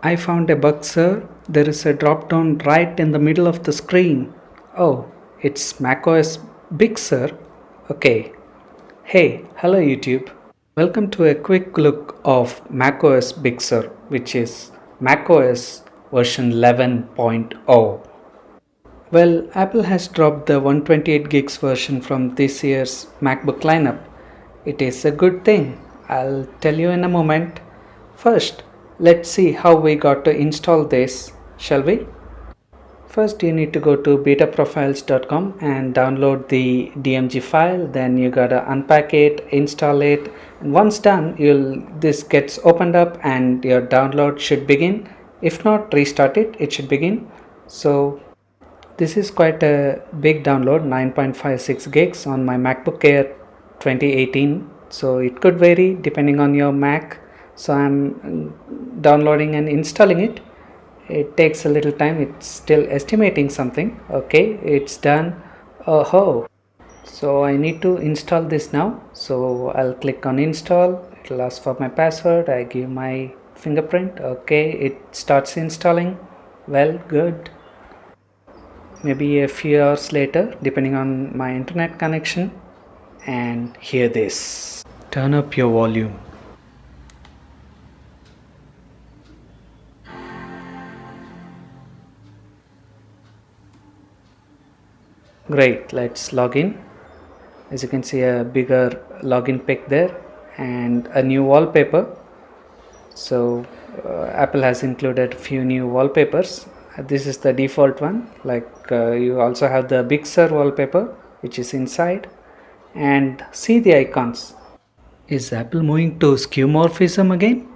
I found a bug, sir. There is a drop down right in the middle of the screen. Oh, it's macOS Big Sur. Okay. Hey, hello YouTube. Welcome to a quick look of macOS Big Sur, which is macOS version 11.0. Well, Apple has dropped the 128 gigs version from this year's MacBook lineup. It is a good thing. I'll tell you in a moment. First, let's see how we got to install this, shall we? First, you need to go to betaprofiles.com and download the DMG file. Then you gotta unpack it, install it, and once done, this gets opened up and your download should begin. If not, restart it. It should begin. So this is quite a big download, 9.56 gigs on my MacBook Air 2018. So it could vary depending on your Mac. So I'm downloading and installing it. It takes a little time. It's still estimating something. Okay, it's done. Oh, so I need to install this now. So I'll click on install. It'll ask for my password. I give my fingerprint. Okay, it starts installing. Well, good. Maybe a few hours later, depending on my internet connection. And hear this. Turn up your volume. Great, let's log in. As you can see, a bigger login pic there and a new wallpaper. So Apple has included few new wallpapers. This is the default one. You also have the Big Sur wallpaper, which is inside, and see the icons. Is Apple moving to skeuomorphism again?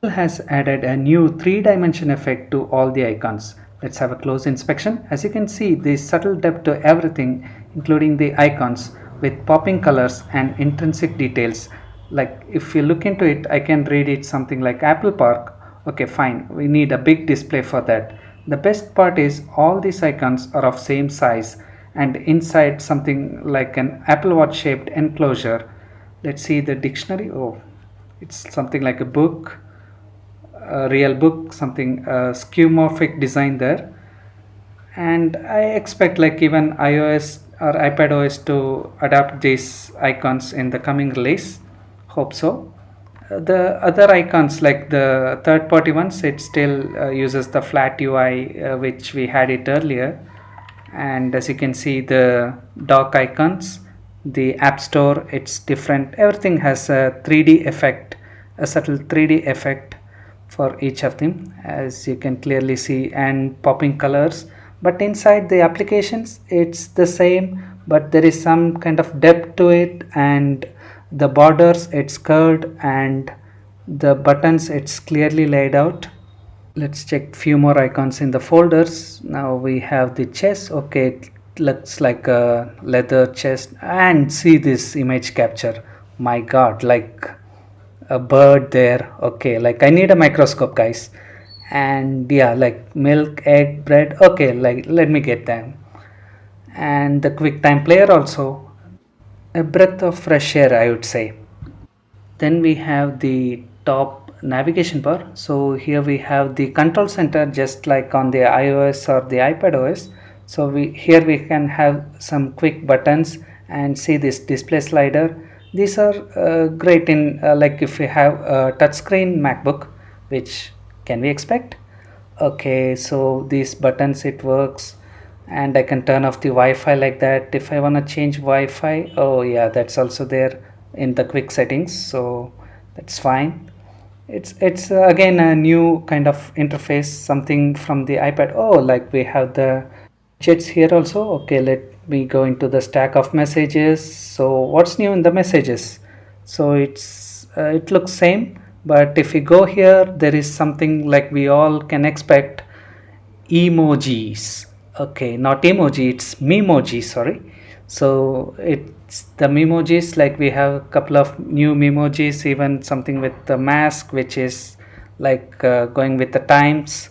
Apple has added a new 3-dimension effect to all the icons. Let's have a close inspection. As you can see, there is subtle depth to everything, including the icons with popping colors and intrinsic details. Like if you look into it, I can read it something like Apple Park. Okay, fine. We need a big display for that. The best part is all these icons are of same size and inside something like an Apple Watch shaped enclosure. Let's see the dictionary. Oh, it's something like a book, a real book, something skeuomorphic design there. And I expect like even iOS or iPadOS to adapt these icons in the coming release. Hope so. The other icons like the third party ones, it still uses the flat UI which we had it earlier. And as you can see, the dock icons, the App Store, it's different. Everything has a 3D effect, a subtle 3D effect for each of them, as you can clearly see, and popping colors. But inside the applications, it's the same, but there is some kind of depth to it, and the borders, it's curved, and the buttons, it's clearly laid out. Let's check few more icons in the folders. Now we have the chest. Okay, it looks like a leather chest, and see this image capture. My god, like a bird there. Okay, like I need a microscope, guys. And yeah, like milk, egg, bread. Okay, like let me get them. And the QuickTime player also, a breath of fresh air, I would say. Then we have the top navigation bar. So here we have the control center, just like on the iOS or the iPadOS. So here we can have some quick buttons and see this display slider. These are great in like if you have a touchscreen MacBook, which can we expect? Okay, so these buttons, it works, and I can turn off the Wi-Fi like that. If I want to change Wi-Fi, oh yeah, that's also there in the quick settings, so that's fine. It's again a new kind of interface, something from the iPad. Oh, like we have the chats here also. Okay, let me go into the stack of messages. So what's new in the messages? So it looks same, but if we go here, there is something like we all can expect, emojis. Okay, not emoji, it's memoji, sorry. So it's the memojis, like we have a couple of new memojis, even something with the mask, which is like going with the times.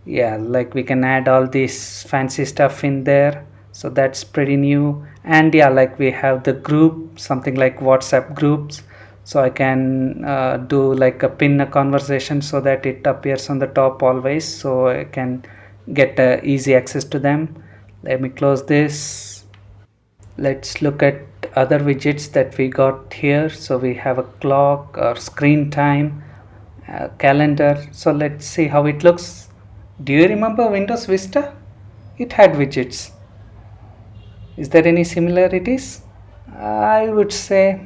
Yeah, like we can add all this fancy stuff in there, so that's pretty new. And yeah, like we have the group, something like WhatsApp groups. so I can do like a pin a conversation so that it appears on the top always, so I can get easy access to them. Let me close this. Let's look at other widgets that we got here. So we have a clock or screen time, calendar. So let's see how it looks. Do you remember Windows Vista? It had widgets. Is there any similarities? I would say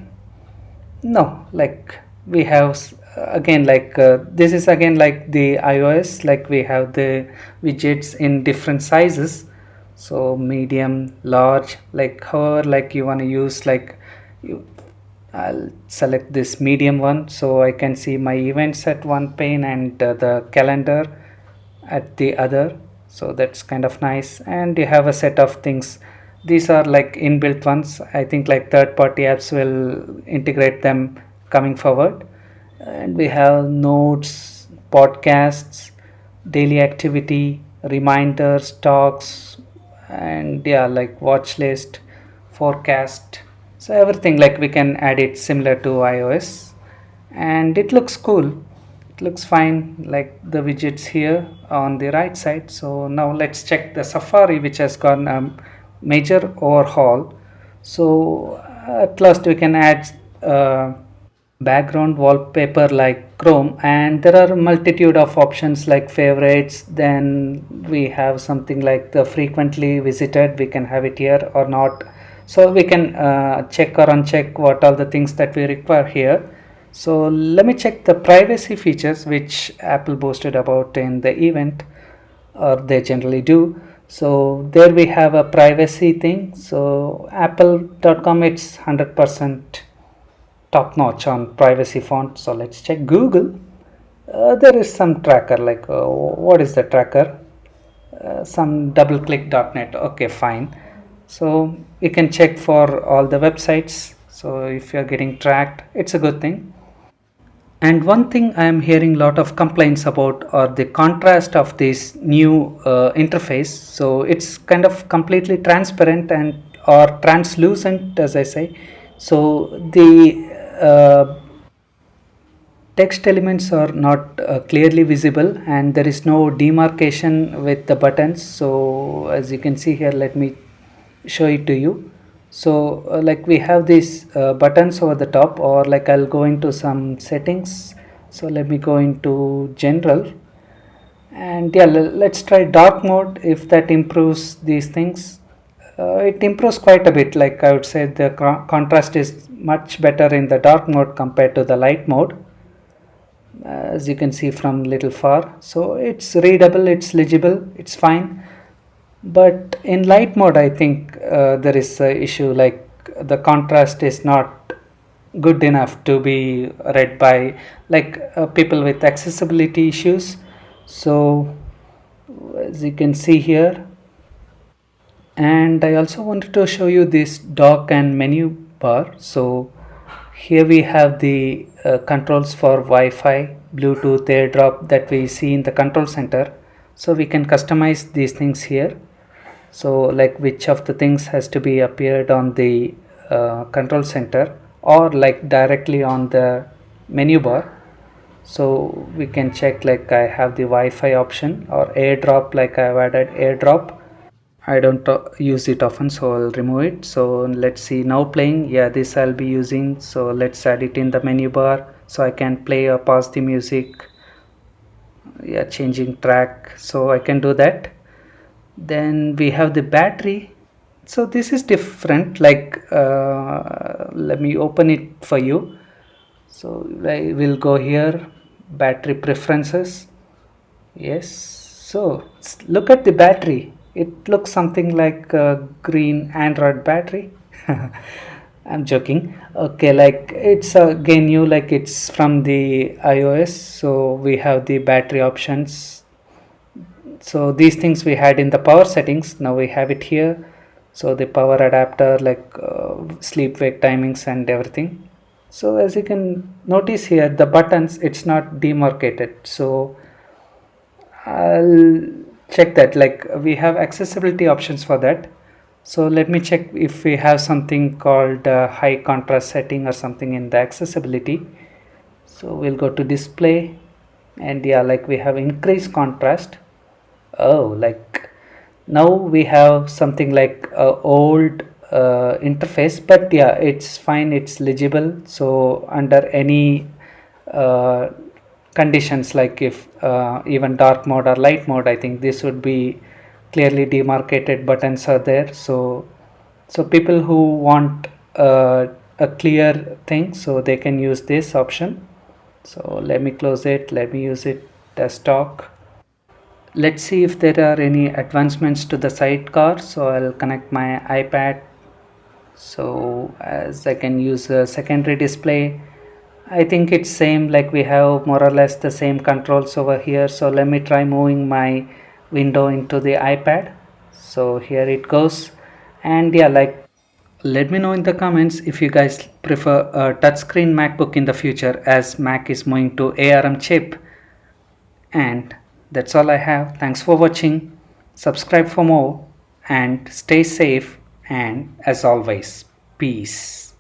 no. Like we have again, like this is again like the iOS, like we have the widgets in different sizes, so medium, large, like however like you want to use, like you, I'll select this medium one so I can see my events at one pane and the calendar at the other, so that's kind of nice. And you have a set of things, these are like inbuilt ones. I think like third party apps will integrate them coming forward. And we have notes, podcasts, daily activity, reminders, talks, and yeah, like watch list, forecast. So everything, like we can add it similar to iOS, and it looks cool. It looks fine, like the widgets here on the right side. So now let's check the Safari, which has gone major overhaul. So at last we can add background wallpaper like Chrome, and there are a multitude of options like favorites. Then we have something like the frequently visited, we can have it here or not, so we can check or uncheck what are the things that we require here. So let me check the privacy features which Apple boasted about in the event, or they generally do. So there we have a privacy thing. So apple.com, it's 100% top notch on privacy font. So let's check Google. There is some tracker, like what is the tracker? Some doubleclick.net. Okay, fine. So you can check for all the websites. So if you're getting tracked, it's a good thing. And one thing I am hearing a lot of complaints about are the contrast of this new interface. So it's kind of completely transparent and or translucent, as I say. So the text elements are not clearly visible, and there is no demarcation with the buttons. So as you can see here, let me show it to you. So like we have these buttons over the top, or like I'll go into some settings. So let me go into general, and yeah, let's try dark mode if that improves these things. It improves quite a bit. Like I would say the contrast is much better in the dark mode compared to the light mode, as you can see from little far. So it's readable, it's legible, it's fine. But in light mode I think there is a issue, like the contrast is not good enough to be read by like people with accessibility issues. So as you can see here, and I also wanted to show you this dock and menu bar. So here we have the controls for Wi-Fi, Bluetooth, AirDrop that we see in the control center. So we can customize these things here. So like which of the things has to be appeared on the control center, or like directly on the menu bar. So we can check, like I have the Wi-Fi option, or AirDrop, like I've added AirDrop. I don't use it often, so I'll remove it. So let's see, now playing, yeah, this I'll be using. So let's add it in the menu bar, so I can play or pause the music, yeah, changing track, so I can do that. Then we have the battery. So this is different, like let me open it for you. So I will go here, battery preferences. Yes, so look at the battery. It looks something like a green Android battery. I'm joking. Okay, like it's again new, like it's from the iOS. So we have the battery options. So these things we had in the power settings, now we have it here. So the power adapter, like sleep wake timings and everything. So as you can notice here, the buttons, it's not demarcated. So I'll check that, like we have accessibility options for that. So let me check if we have something called high contrast setting or something in the accessibility. So we'll go to display, and yeah, like we have increased contrast. Oh, like now we have something like a old interface, but yeah, it's fine, it's legible. So under any uh, conditions, like if even dark mode or light mode, I think this would be clearly demarcated buttons are there. So people who want a clear thing, so they can use this option. So let me close it, let me use it as stock. Let's see if there are any advancements to the sidecar. So I'll connect my iPad, so as I can use a secondary display. I think it's same, like we have more or less the same controls over here. So let me try moving my window into the iPad. So here it goes. And yeah, like, let me know in the comments if you guys prefer a touchscreen MacBook in the future, as Mac is moving to ARM chip. And that's all I have. Thanks for watching. Subscribe for more and stay safe. And as always, peace.